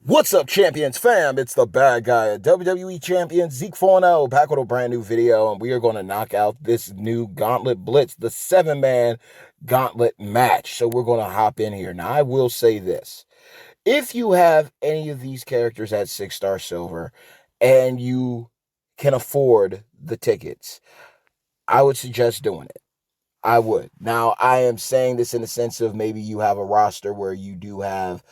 What's up, Champions fam? It's the bad guy, WWE Champion Zeke 4-0, back with a brand new video, and we are going to knock out this new Gauntlet Blitz, the 7-man Gauntlet match. So we're going to hop in here. Now, I will say this. If you have any of these characters at 6-star silver and you can afford the tickets, I would suggest doing it. I would. Now, I am saying this in the sense of maybe you have a roster where you do have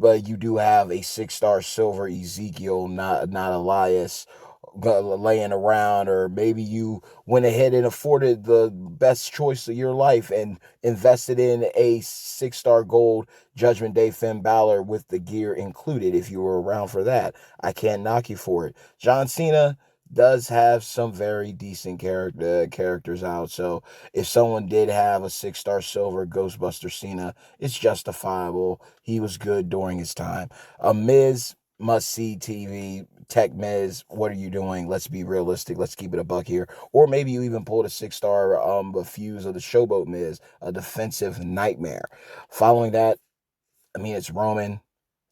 a 6-star silver Ezekiel, not Elias, laying around, or maybe you went ahead and afforded the best choice of your life and invested in a 6-star gold Judgment Day Finn Balor with the gear included. If you were around for that, I can't knock you for it. John Cena does have some very decent characters out. So if someone did have a 6-star silver Ghostbuster Cena, it's justifiable. He was good during his time. A Miz must see TV. Tech Miz, what are you doing? Let's be realistic. Let's keep it a buck here. Or maybe you even pulled a 6-star fuse of the Showboat Miz, a defensive nightmare. Following that, I mean, it's Roman.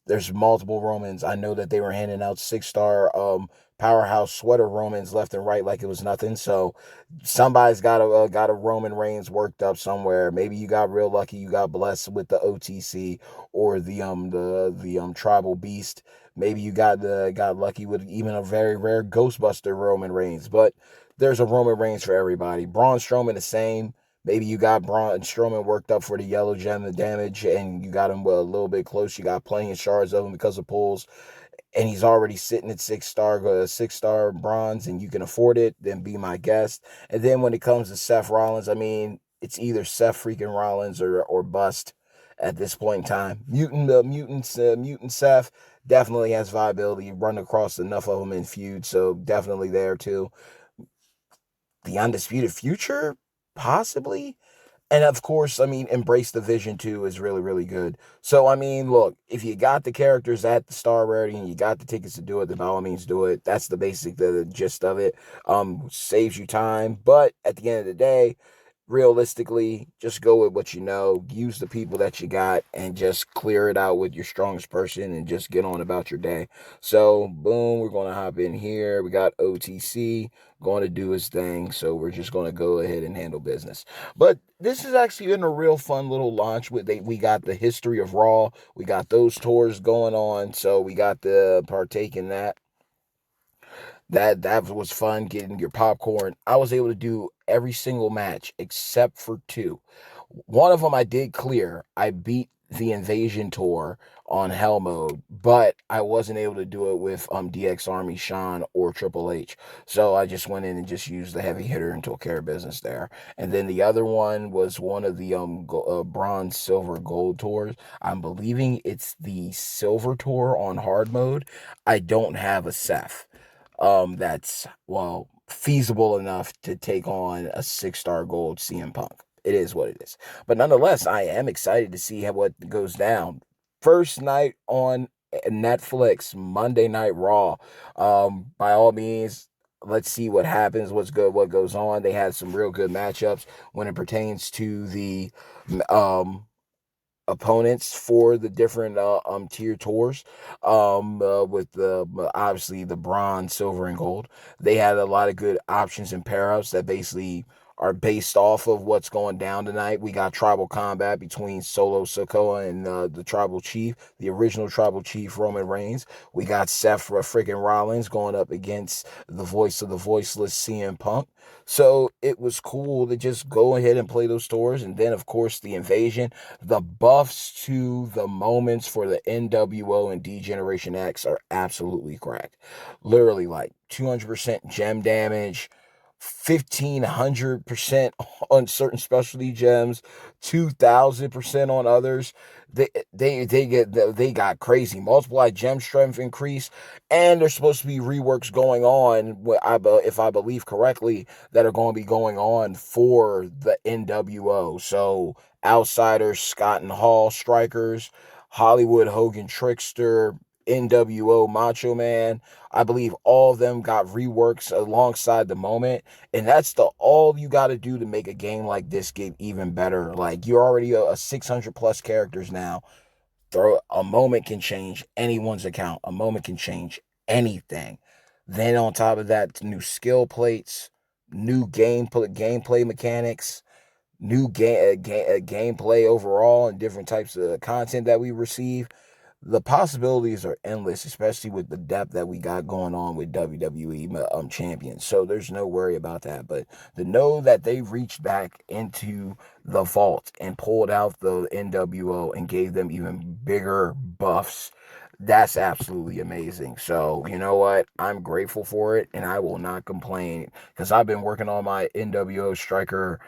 There's multiple Romans. I know that they were handing out 6-star powerhouse sweater Romans left and right like it was nothing. So somebody's got a Roman Reigns worked up somewhere. Maybe you got real lucky. You got blessed with the OTC or the tribal beast. Maybe you got lucky with even a very rare Ghostbuster Roman Reigns. But there's a Roman Reigns for everybody. Braun Strowman the same. Maybe you got Braun Strowman worked up for the yellow gem, the damage, and you got him a little bit close. You got plenty of shards of him because of pulls, and he's already sitting at 6-star bronze, and you can afford it. Then be my guest. And then when it comes to Seth Rollins, I mean, it's either Seth freaking Rollins or bust at this point in time. Mutant Seth definitely has viability. Run across enough of them in feud, so definitely there too. The Undisputed Future, possibly. And of course, I mean, Embrace the Vision too is really, really good. So, I mean, look, if you got the characters at the star rarity and you got the tickets to do it, then by all means do it. That's the gist of it. Saves you time. But at the end of the day, realistically, just go with what you know. Use the people that you got and just clear it out with your strongest person and just get on about your day. So, boom, we're going to hop in here. We got OTC going to do his thing. So, we're just going to go ahead and handle business. But this has actually been a real fun little launch. We got the history of Raw. We got those tours going on. So, we got to partake in that. That was fun getting your popcorn. I was able to do every single match except for two. One of them I did clear. I beat the Invasion Tour on Hell Mode, but I wasn't able to do it with DX Army Sean or Triple H. So I just went in and just used the heavy hitter and took care of business there. And then the other one was one of the bronze, silver, gold tours. I'm believing it's the silver tour on hard mode. I don't have a Seth that's, well, feasible enough to take on a 6-star gold CM Punk. It is what it is. But nonetheless, I am excited to see what goes down. First night on Netflix, Monday Night Raw. By all means, let's see what happens, what's good, what goes on. They had some real good matchups when it pertains to the um opponents for the different tier tours with the obviously the bronze, silver, and gold. They had a lot of good options and pair ups that basically are based off of what's going down tonight. We got tribal combat between Solo Sokoa and the tribal chief, the original tribal chief Roman Reigns. We got Seth freaking Rollins going up against the voice of the voiceless CM Punk. So it was cool to just go ahead and play those tours. And then, of course, the invasion. The buffs to the moments for the NWO and D-Generation X are absolutely cracked. Literally like 200% gem damage, 1,500% on certain specialty gems, 2,000% on others. They got crazy. Multiply gem strength increase, and there's supposed to be reworks going on, if I believe correctly, that are going to be going on for the NWO. So Outsiders, Scott and Hall Strikers, Hollywood Hogan Trickster, NWO Macho Man. I believe all of them got reworks alongside the moment. And that's all you got to do to make a game like this get even better. Like, you're already a 600 plus characters now. Throw a moment can change anyone's account. A moment can change anything. Then on top of that, new skill plates, new gameplay mechanics, new gameplay overall, and different types of content that we receive. The possibilities are endless, especially with the depth that we got going on with WWE champions. So there's no worry about that. But to know that they reached back into the vault and pulled out the NWO and gave them even bigger buffs, that's absolutely amazing. So you know what? I'm grateful for it, and I will not complain because I've been working on my NWO striker,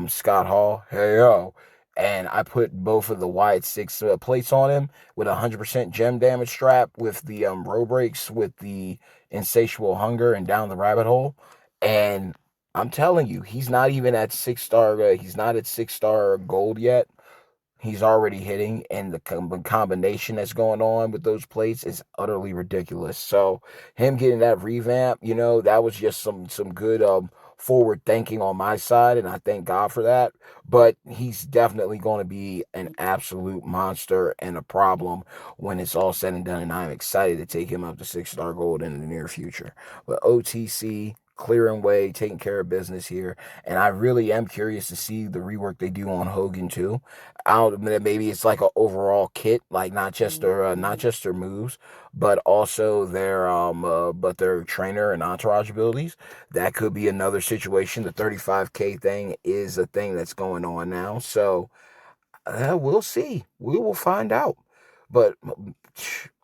Scott Hall. Hey yo. And I put both of the wide six plates on him with 100% gem damage strap, with the row breaks, with the insatiable hunger, and down the rabbit hole. And I'm telling you, he's not even at 6 star. He's not at 6 star gold yet. He's already hitting, and the combination that's going on with those plates is utterly ridiculous. So him getting that revamp, that was just some good forward thinking on my side, and I thank God for that. But he's definitely going to be an absolute monster and a problem when it's all said and done, and I'm excited to take him up to 6 star gold in the near future. But OTC, clearing way, taking care of business here, and I really am curious to see the rework they do on Hogan too. I don't maybe it's like an overall kit, like not just their moves, but also their trainer and entourage abilities. That could be another situation. The 35K thing is a thing that's going on now. So we'll see. We will find out. But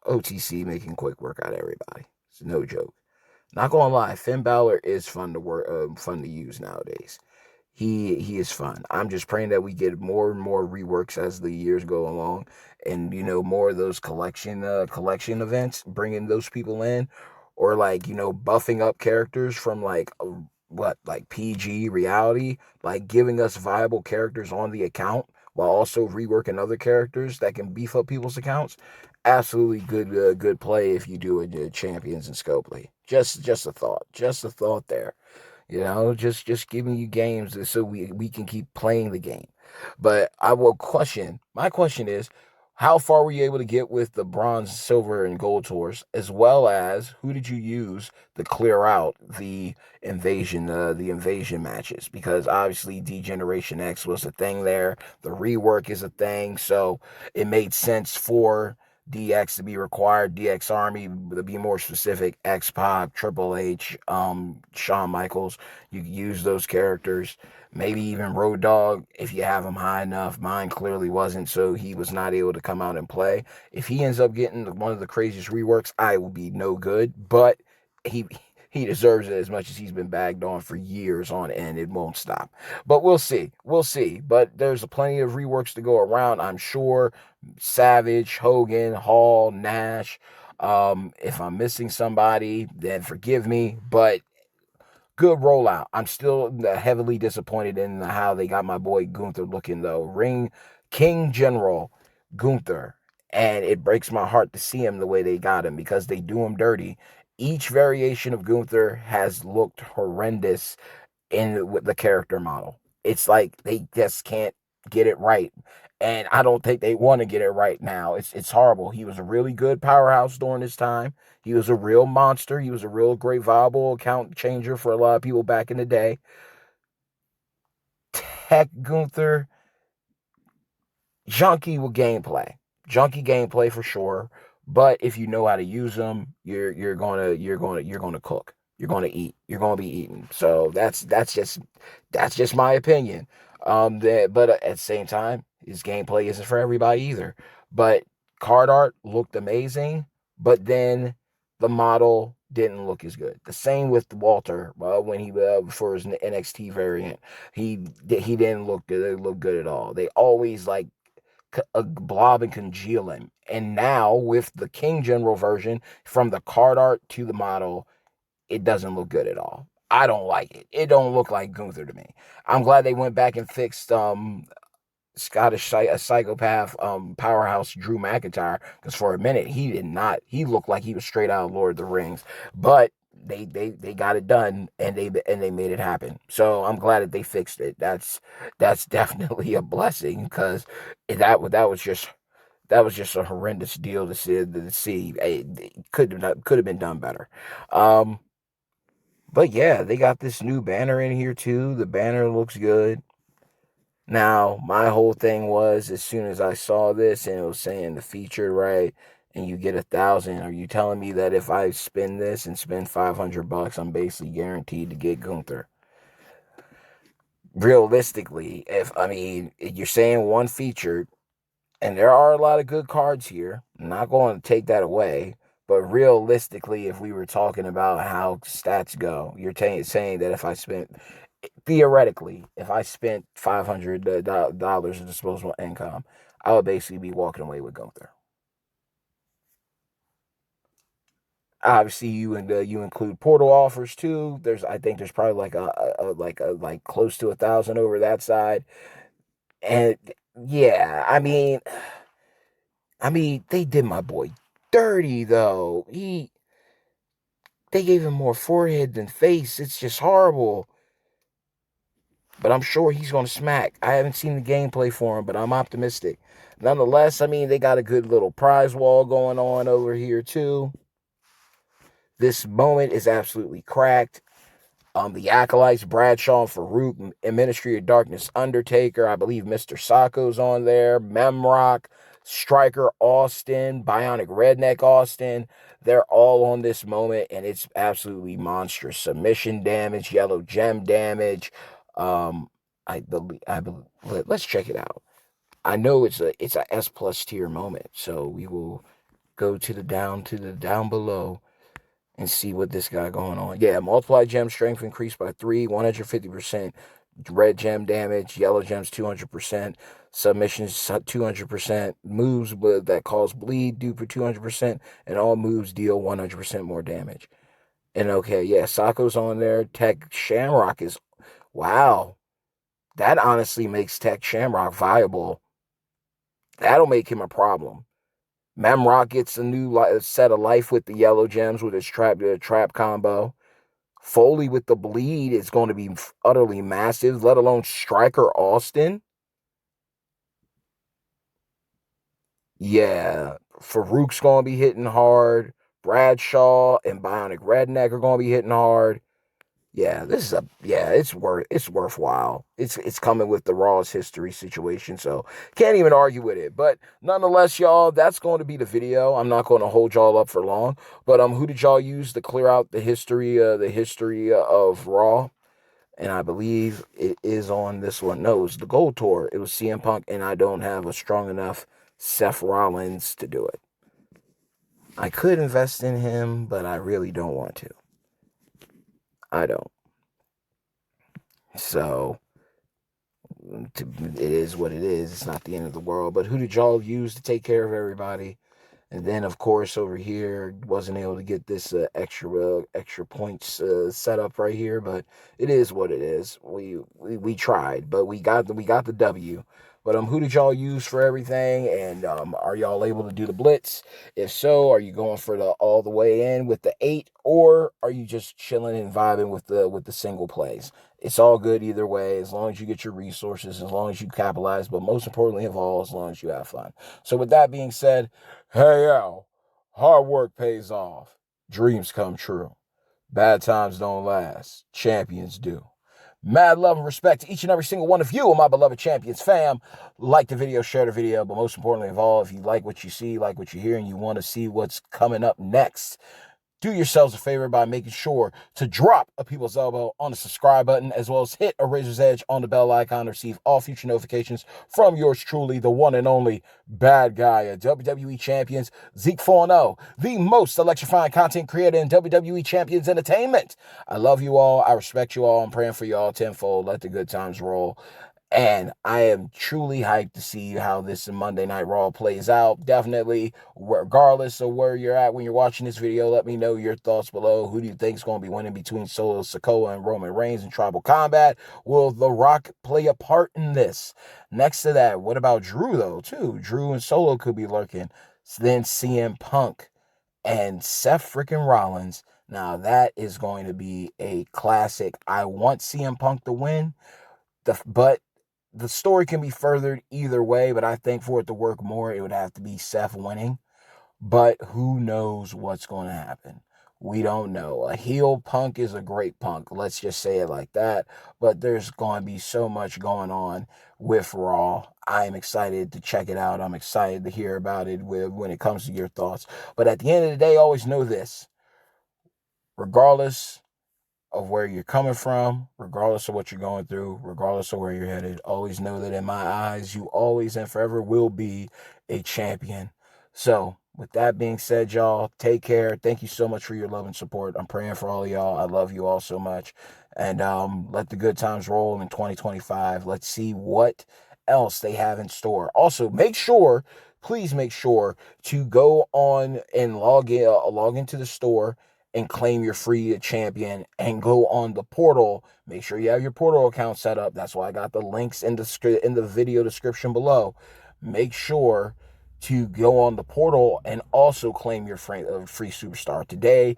OTC making quick work out of everybody. It's no joke. Not gonna lie, Finn Balor is fun to use nowadays. He is fun. I'm just praying that we get more and more reworks as the years go along, and more of those collection events, bringing those people in, or like buffing up characters from like like PG reality, like giving us viable characters on the account while also reworking other characters that can beef up people's accounts. Absolutely good play if you do it, champions and Scopely. Just a thought there. Just giving you games so we can keep playing the game. But my question is, how far were you able to get with the bronze, silver, and gold tours, as well as who did you use to clear out the invasion matches? Because obviously Degeneration X was a thing there, the rework is a thing, so it made sense for DX to be required, DX Army to be more specific, X Pac, Triple H, Shawn Michaels. You can use those characters. Maybe even Road Dogg if you have him high enough. Mine clearly wasn't, so he was not able to come out and play. If he ends up getting one of the craziest reworks, I will be no good. But he he deserves it as much as he's been bagged on for years on end. It won't stop. But we'll see. We'll see. But there's plenty of reworks to go around, I'm sure. Savage, Hogan, Hall, Nash. If I'm missing somebody, then forgive me. But good rollout. I'm still heavily disappointed in how they got my boy Gunther looking, though. Ring King General Gunther. And it breaks my heart to see him the way they got him because they do him dirty. Each variation of Gunther has looked horrendous in with the character model. It's like they just can't get it right. And I don't think they want to get it right now. It's horrible. He was a really good powerhouse during his time. He was a real monster. He was a real great viable account changer for a lot of people back in the day. Tech Gunther, junky with gameplay. Junky gameplay for sure. But if you know how to use them, you're gonna cook. You're gonna eat. You're gonna be eating. So that's just my opinion. But at the same time, his gameplay isn't for everybody either. But card art looked amazing, but then the model didn't look as good. The same with Walter when he for his NXT variant, he didn't look good. Look good at all. They always like a blob and congeal him. And now with the King General version, from the card art to the model, it doesn't look good at all. I don't like it. It don't look like Gunther to me. I'm glad they went back and fixed a psychopath powerhouse Drew McIntyre, because for a minute he did not. He looked like he was straight out of Lord of the Rings, but they got it done, and they made it happen. So I'm glad that they fixed it. That's definitely a blessing, because that was just That was just a horrendous deal to see. It could have been done better. Um, but yeah, they got this new banner in here too. The banner looks good. Now, my whole thing was as soon as I saw this and it was saying the feature, right, and you get 1,000, are you telling me that if I spend this and spend $500, I'm basically guaranteed to get Gunther? Realistically, if I mean, you're saying one feature, and there are a lot of good cards here, I'm not going to take that away. But realistically, if we were talking about how stats go, you're saying that if I spent theoretically, if I spent $500 in disposable income, I would basically be walking away with Gunther. Obviously, you include portal offers too. I think there's probably like close to 1,000 over that side, and yeah, I mean they did my boy dirty though. They gave him more forehead than face. It's just horrible. But I'm sure he's going to smack. I haven't seen the gameplay for him, but I'm optimistic. Nonetheless, I mean, they got a good little prize wall going on over here, too. This moment is absolutely cracked. The Acolytes, Bradshaw, Farouk, and Ministry of Darkness, Undertaker. I believe Mr. Sacco's on there. Memrock, Striker Austin, Bionic Redneck Austin. They're all on this moment, and it's absolutely monstrous. Submission damage, yellow gem damage. Um, I believe. Let's check it out. I know it's a S plus tier moment, so we will go to the down below and see what this guy going on. Yeah, multiply gem strength increased by 150%. Red gem damage, yellow gems 200%, submissions 200%, moves that cause bleed do for 200%, and all moves deal 100% more damage. And okay, yeah, Sacco's on there. Tech Shamrock is, wow, that honestly makes Tech Shamrock viable. That'll make him a problem. Memrock gets a new set of life with the yellow gems with his trap combo. Foley with the bleed is going to be utterly massive, let alone Striker Austin. Yeah, Farouk's going to be hitting hard. Bradshaw and Bionic Redneck are going to be hitting hard. Yeah, it's worthwhile. It's coming with the Raw's history situation, so can't even argue with it. But nonetheless, y'all, that's going to be the video. I'm not going to hold y'all up for long. But who did y'all use to clear out the history of Raw? And I believe it is on this one. No, it was the Gold Tour. It was CM Punk, and I don't have a strong enough Seth Rollins to do it. I could invest in him, but I really don't want to. I don't. So it is what it is. It's not the end of the world. But who did y'all use to take care of everybody? And then, of course, over here, wasn't able to get this extra points set up right here, but it is what it is. We tried, but we got the W. But who did y'all use for everything? And are y'all able to do the blitz? If so, are you going for the all the way in with the 8, or are you just chilling and vibing with the single plays? It's all good either way, as long as you get your resources, as long as you capitalize, but most importantly of all, as long as you have fun. So with that being said, hey, yo, hard work pays off. Dreams come true. Bad times don't last. Champions do. Mad love and respect to each and every single one of you, my beloved champions fam. Like the video, share the video, but most importantly of all, if you like what you see, like what you hear, and you want to see what's coming up next, do yourselves a favor by making sure to drop a people's elbow on the subscribe button, as well as hit a razor's edge on the bell icon to receive all future notifications from yours truly, the one and only bad guy of WWE Champions, Zeke 4-0, the most electrifying content creator in WWE Champions Entertainment. I love you all. I respect you all. I'm praying for you all tenfold. Let the good times roll. And I am truly hyped to see how this Monday Night Raw plays out. Definitely, regardless of where you're at when you're watching this video, let me know your thoughts below. Who do you think is going to be winning between Solo Sikoa and Roman Reigns in Tribal Combat? Will The Rock play a part in this? Next to that, what about Drew, though, too? Drew and Solo could be lurking. Then CM Punk and Seth freaking Rollins. Now, that is going to be a classic. I want CM Punk to win, but the story can be furthered either way, but I think for it to work more, it would have to be Seth winning. But who knows what's going to happen? We don't know. A heel Punk is a great Punk. Let's just say it like that. But there's going to be so much going on with Raw. I'm excited to check it out. I'm excited to hear about it when it comes to your thoughts. But at the end of the day, always know this. Regardless of where you're coming from, regardless of what you're going through, regardless of where you're headed, always know that in my eyes, you always and forever will be a champion. So, with that being said, y'all, take care. Thank you so much for your love and support. I'm praying for all of y'all. I love you all so much. And let the good times roll in 2025. Let's see what else they have in store. Also, please make sure to go on and log into the store and claim your free champion and go on the portal. Make sure you have your portal account set up. That's why I got the links in the video description below. Make sure to go on the portal and also claim your free superstar. Today,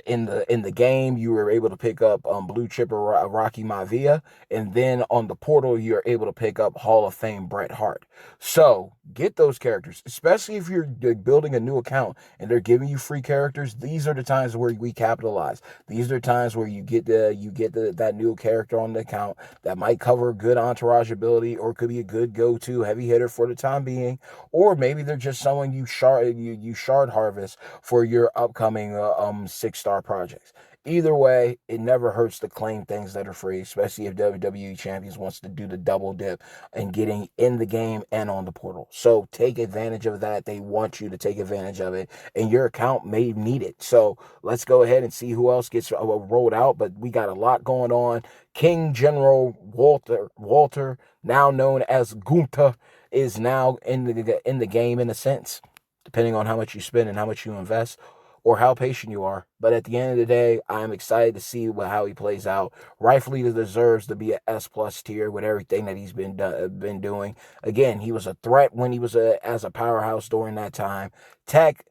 in the game, you were able to pick up Blue Chipper Rocky Maivia, and then on the portal, you're able to pick up Hall of Fame Bret Hart. So get those characters, especially if you're building a new account and they're giving you free characters. These are the times where we capitalize. These are times where you get that new character on the account that might cover good entourage ability, or could be a good go-to heavy hitter for the time being, or maybe they're just someone you shard harvest for your upcoming 6-star projects. Either way, it never hurts to claim things that are free, especially if WWE Champions wants to do the double dip and getting in the game and on the portal. So take advantage of that. They want you to take advantage of it, and your account may need it. So let's go ahead and see who else gets rolled out. But we got a lot going on. King General Walter, now known as Gunther, is now in the game in a sense, depending on how much you spend and how much you invest, or how patient you are. But at the end of the day, I'm excited to see how he plays out. Rightfully deserves to be an S+ tier with everything that he's been doing. Again, he was a threat when he was as a powerhouse during that time. Tech,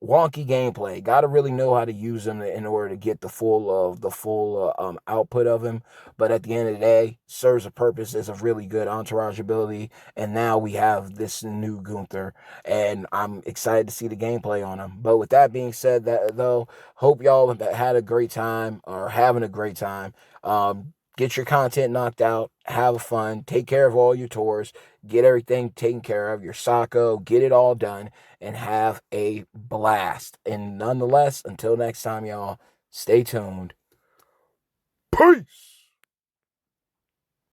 wonky gameplay. Got to really know how to use him in order to get the full output of him. But at the end of the day, serves a purpose as a really good entourage ability. And now we have this new Gunther, and I'm excited to see the gameplay on him. But with that being said, hope y'all had a great time or having a great time. Get your content knocked out, have fun, take care of all your tours, get everything taken care of, your Sacco, get it all done, and have a blast. And nonetheless, until next time, y'all, stay tuned. Peace!